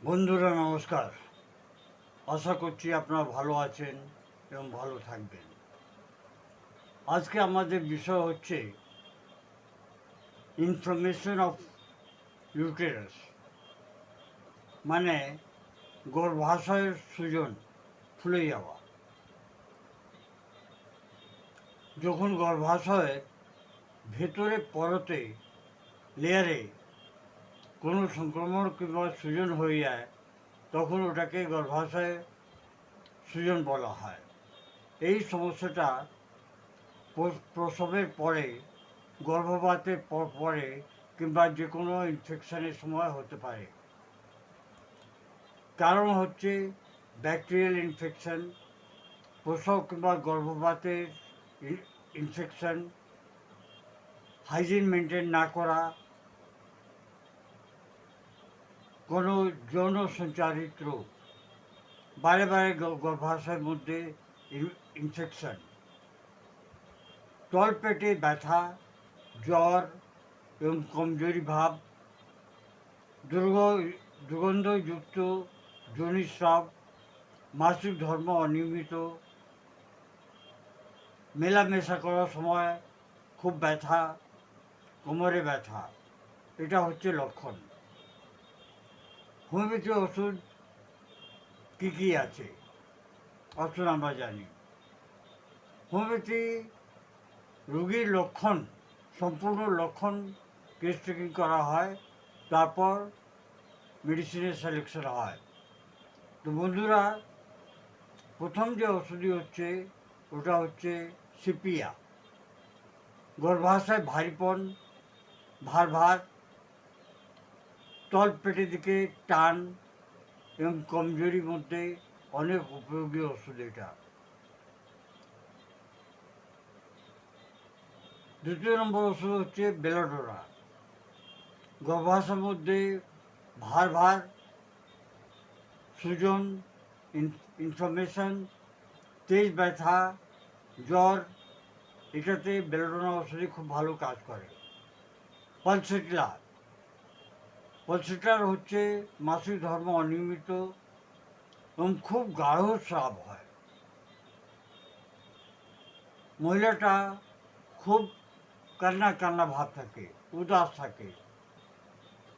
বন্ধুরা নমস্কার। আশা করছি আপনারা ভালো আছেন এবং ভালো থাকবেন। আজকে আমাদের বিষয় হচ্ছে ইনফ্লামেশন অফ ইউটেরাস, মানে গর্ভাশয়ের সূজন ফুলে যাওয়া। যখন গর্ভাশয়ের ভেতরে পরতে লেয়ারে কোনো সংক্রমণ কিংবা সূজন হয়ে যায়, তখন ওটাকে গর্ভাশয়ে সূজন বলা হয়। এই সমস্যাটা প্রসবের পরে, গর্ভপাতের পরে কিংবা যে কোনো ইনফেকশনের সময় হতে পারে। কারণ হচ্ছে ব্যাকটেরিয়াল ইনফেকশন, প্রসব কিংবা গর্ভপাতের ইনফেকশন, হাইজিন মেনটেন না করা, কোনো যৌন সঞ্চারিত রোগ, বারে বারে গর্ভাশয়ের মধ্যে ইনফেকশন, তলপেটে ব্যথা, জ্বর এবং কমজোরি ভাব, দুর্গন্ধযুক্ত যোনিস্রাব, মাসিক ধর্ম অনিয়মিত, মেলামেশা করার সময় খুব ব্যথা, কোমরে ব্যথা, এটা হচ্ছে লক্ষণ। হোমিওপ্যাথি ওষুধ কী কী আছে আসুন আমরা জানি। হোমিওপ্যাথি রোগীর লক্ষণ, সম্পূর্ণ লক্ষণ কেস টেকিং করা হয়, তারপর মেডিসিনের সিলেকশন হয়। তো বন্ধুরা, প্রথম যে ওষুধই হচ্ছে ওটা হচ্ছে সিপিয়া। গর্ভাশয় ভারীপন, ভার ভার, তল পেটের দিকে টান এবং কমজোরির মধ্যে অনেক উপযোগী ওষুধ এটা। দ্বিতীয় নম্বর ওষুধ হচ্ছে বেলাডোরা। গর্ভাশয়ের মধ্যে ভার ভার, সূজন, ইনফ্লামেশন, তেজ ব্যথা, জ্বর, এটাতে বেলাডোরা ওষুধই খুব ভালো কাজ করে। পলসেট্রার হচ্ছে মাসিক ধর্ম অনিয়মিত এবং খুব গাঢ় স্রাব হয়। মহিলাটা খুব কান্না কান্না ভাব থাকে, উদাস থাকে,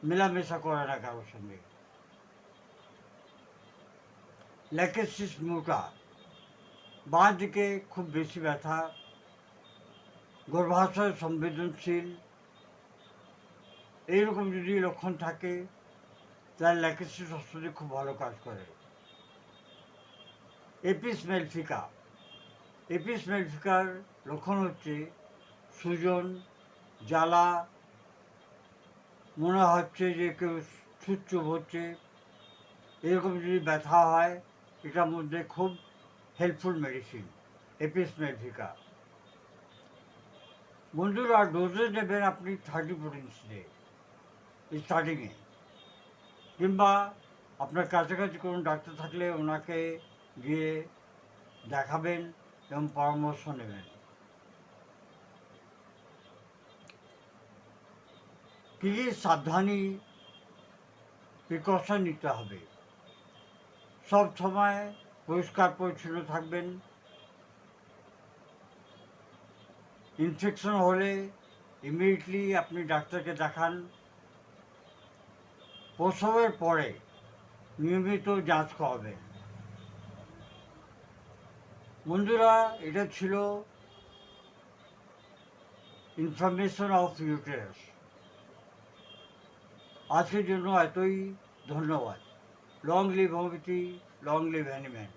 মেলামেশা করে না কারোর সঙ্গে। ল্যাকেসিস মিউটা, বাঁ দিকে খুব বেশি ব্যথা, গর্ভাশয় সংবেদনশীল, এইরকম যদি লক্ষণ থাকে তাহলে ল্যাকেসিস ওষুধে খুব ভালো কাজ করে। এপিস মেলফিকার লক্ষণ হচ্ছে সূজন, জ্বালা, মনে হচ্ছে যে কেউ ছুঁচ হচ্ছে, এরকম যদি ব্যথা হয়, এটার মধ্যে খুব হেল্পফুল মেডিসিন এপিস মেলফিকা। বন্ধুরা, ডোজে নেবেন আপনি 30 ডে স্টার্টিংয়ে, কিংবা আপনার কাছাকাছি কোনো ডাক্তার থাকলে ওনাকে গিয়ে দেখাবেন এবং পরামর্শ নেবেন। কী কী সাবধানী প্রিকশন নিতে হবে? সব সময় পরিষ্কার পরিচ্ছন্ন থাকবেন। ইনফেকশন হলে ইমিডিয়েটলি আপনি ডাক্তারকে দেখান। প্রসবের পরে নিয়মিত যাঁচ করাবেন। বন্ধুরা, এটা ছিল ইনফরমেশন অফ ইউটেরাস। আজকের জন্য এতই। ধন্যবাদ। Long live homeopathy, long live animal.